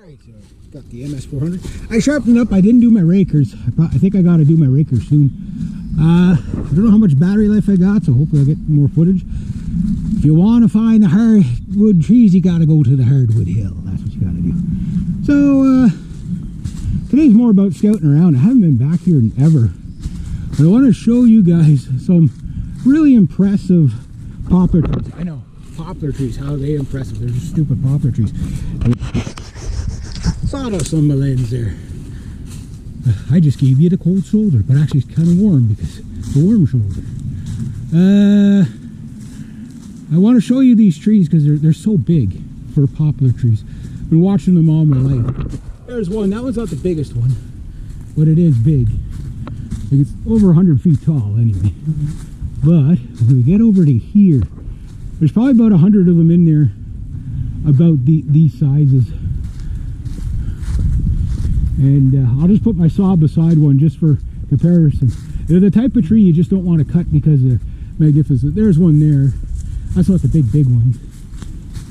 Alright, so got the MS400. I sharpened up. I didn't do my rakers. I think I got to do my rakers soon. I don't know how much battery life I got, so hopefully I'll get more footage. If you want to find the hardwood trees, you got to go to the hardwood hill. That's what you got to do. So, today's more about scouting around. I haven't been back here in ever. But I want to show you guys some really impressive poplar trees. I know, poplar trees, how are they impressive? They're just stupid poplar trees. Sawdust on my lens there. I just gave you the cold shoulder, but actually it's kind of warm because it's a warm shoulder. I want to show you these trees because they're so big for poplar trees. I've been watching them all my life. There's one. That one's not the biggest one, but it is big. It's over 100 feet tall anyway. But when we get over to here, there's probably about 100 of them in there, about these sizes. And I'll just put my saw beside one just for comparison. They're the type of tree you just don't want to cut because they're magnificent. There's one there. That's not the big one,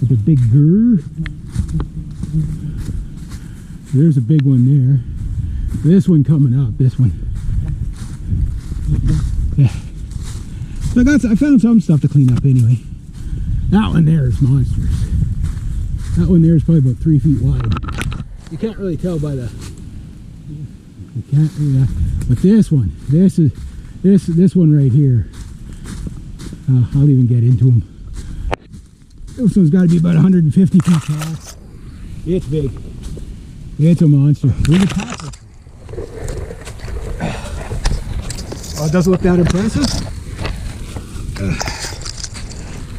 but the bigger. There's a big one there. This one coming up. This one. Yeah. So I found some stuff to clean up anyway. That one there is monstrous. That one there is probably about 3 feet wide. You can't really tell by the. You can't. Yeah. But this one, this one right here. I'll even get into them. This one's got to be about 150 feet tall. It's big. It's a monster. Look at that. Oh, it doesn't look that impressive.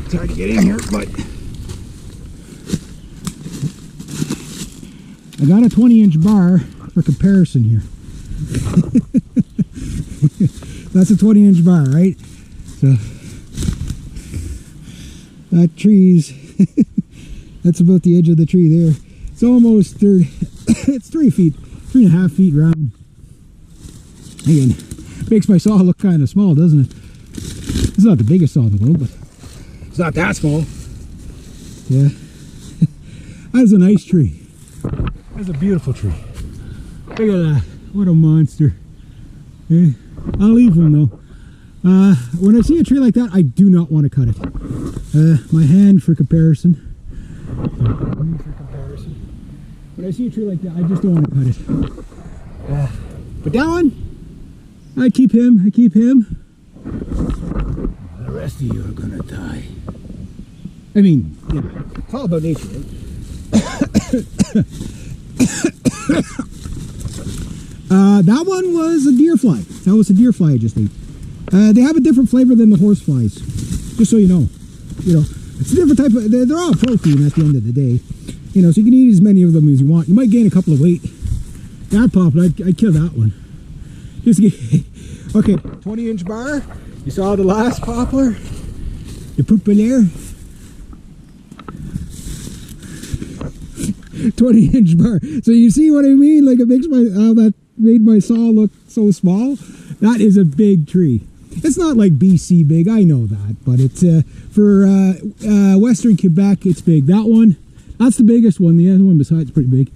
It's hard to get in here, but I got a 20-inch bar for comparison here. That's a 20-inch bar, right? So that tree's that's about the edge of the tree there. It's almost 30. It's 3.5 feet round. Again, makes my saw look kind of small, doesn't it? It's not the biggest saw in the world, but it's not that small. Yeah. That's a nice tree. That's a beautiful tree. Look at that. What a monster. Yeah. I'll leave him though. When I see a tree like that, I do not want to cut it. My hand for comparison. When I see a tree like that, I just don't want to cut it. But that one, I keep him. The rest of you are gonna die. I mean, yeah, it's all about nature, right? That one was a deer fly. That was a deer fly I just ate. They have a different flavor than the horse flies, just so you know. You know, it's a different type of. They're all protein at the end of the day. You know, so you can eat as many of them as you want. You might gain a couple of weight. That poplar, I'd kill that one. Just get, okay, 20-inch bar. You saw the last poplar, the populaire. 20-inch bar. So you see what I mean? Like it makes how that made my saw look so small. That is a big tree. It's not like BC big, I know that, but it's for Western Quebec, it's big. That one, that's the biggest one. The other one besides pretty big.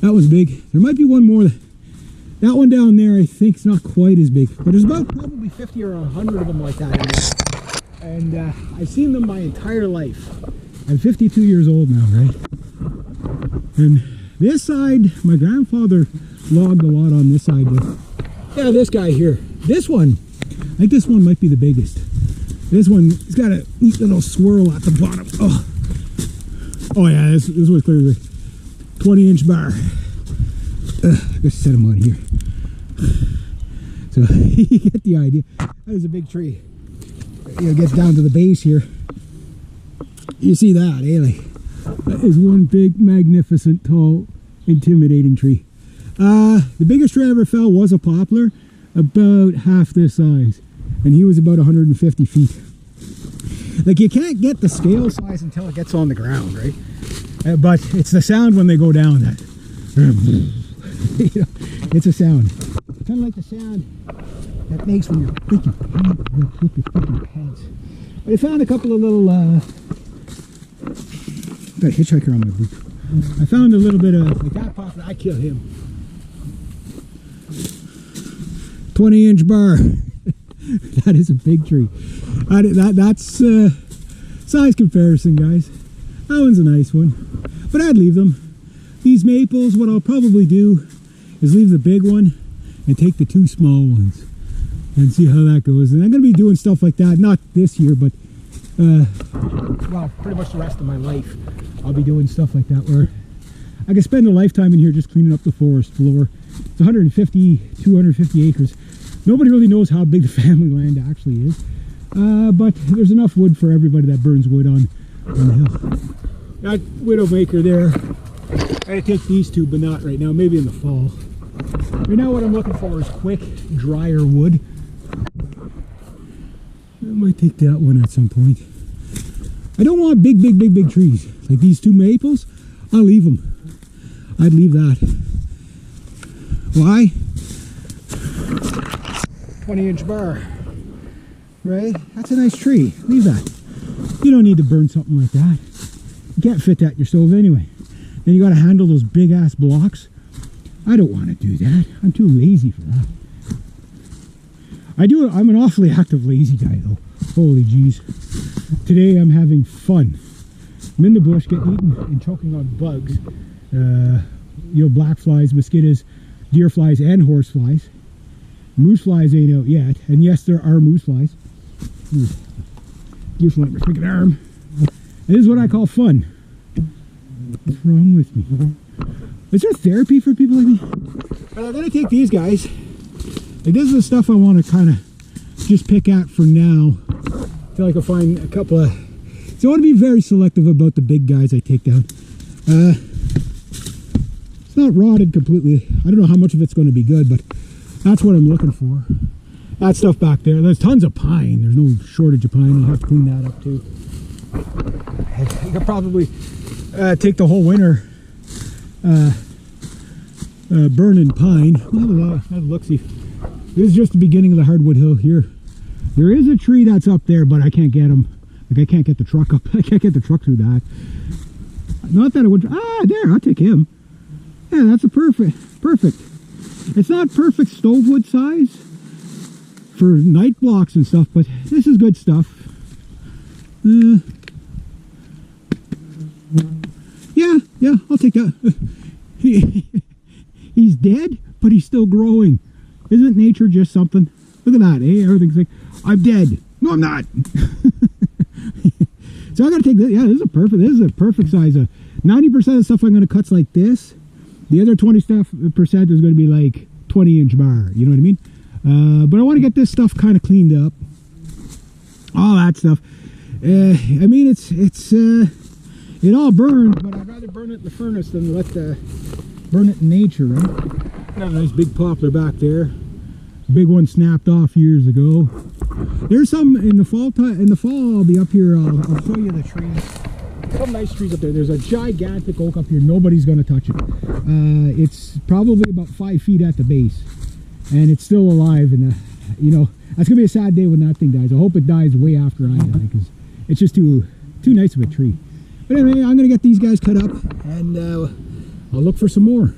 That one's big. There might be one more. That one down there, I think, is not quite as big, but there's about probably 50 or 100 of them like that in there. And I've seen them my entire life. I'm 52 years old now, right? And this side, my grandfather logged a lot on this side. Yeah, this guy here. This one, I think this one might be the biggest. This one, it's got a neat little swirl at the bottom. Oh yeah, this was clearly 20-inch bar. Just set him on here. So you get the idea. That is a big tree. You know, it gets down to the base here. You see that, eh? Like, that is one big, magnificent, tall, intimidating tree. The biggest tree I ever fell was a poplar, about half this size, and he was about 150 feet. Like, you can't get the scale size until it gets on the ground, right? But it's the sound when they go down that. You know, it's a sound. Kind of like the sound that makes when you're freaking with your freaking pants. But I found a couple of little got a hitchhiker on my boot. I found a little bit of, like that poplar, I kill him. 20-inch bar. That is a big tree. That's size comparison, guys. That one's a nice one. But I'd leave them. These maples, what I'll probably do is leave the big one and take the 2 small ones and see how that goes. And I'm going to be doing stuff like that, not this year, but well, pretty much the rest of my life. I'll be doing stuff like that where I can spend a lifetime in here just cleaning up the forest floor. It's 150, 250 acres. Nobody really knows how big the family land actually is. But there's enough wood for everybody that burns wood on the hill. That widowmaker there, I take these 2, but not right now, maybe in the fall. Right now what I'm looking for is quick, drier wood. I might take that one at some point. I don't want big trees. Like these 2 maples, I'll leave them. I'd leave that. Why? 20-inch bar. Right? That's a nice tree. Leave that. You don't need to burn something like that. You can't fit that in your stove anyway. Then you got to handle those big ass blocks. I don't want to do that. I'm too lazy for that. I'm an awfully active lazy guy though. Holy jeez. Today I'm having fun. I'm in the bush getting eaten and choking on bugs. You know, black flies, mosquitoes, deer flies, and horse flies. Moose flies ain't out yet. And yes, there are moose flies. Deer fly my freaking arm. This is what I call fun. What's wrong with me? Is there therapy for people like me? But I'm gonna take these guys. Like this is the stuff I want to kind of just pick at for now. I feel like I'll find a couple of. So I want to be very selective about the big guys I take down. It's not rotted completely. I don't know how much of it's going to be good, but that's what I'm looking for. That stuff back there. There's tons of pine. There's no shortage of pine. I'll have to clean that up too. I could probably take the whole winter burning pine. We'll have a look-see. This is just the beginning of the hardwood hill here. There is a tree that's up there, but I can't get him. Like I can't get the truck up. I can't get the truck through that. Not that it would. Ah, there. I'll take him. Yeah, that's a perfect. It's not perfect stovewood size for night blocks and stuff, but this is good stuff. Yeah, I'll take that. He's dead, but he's still growing. Isn't nature just something? Look at that, eh? Everything's like, I'm dead. No, I'm not. So I gotta take this. Yeah, this is a perfect size. 90% of the stuff I'm gonna cut's like this. The other 20% is gonna be like 20-inch bar. You know what I mean? But I want to get this stuff kind of cleaned up. All that stuff. I mean, it all burned, but I'd rather burn it in the furnace than burn it in nature, right? Got a nice big poplar back there. Big one snapped off years ago. There's some in the fall. In the fall, I'll be up here. I'll show you the trees. Some nice trees up there. There's a gigantic oak up here. Nobody's going to touch it. It's probably about 5 feet at the base, and it's still alive. And you know, that's gonna be a sad day when that thing dies. I hope it dies way after I die, because it's just too nice of a tree. But anyway, I'm gonna get these guys cut up, and I'll look for some more.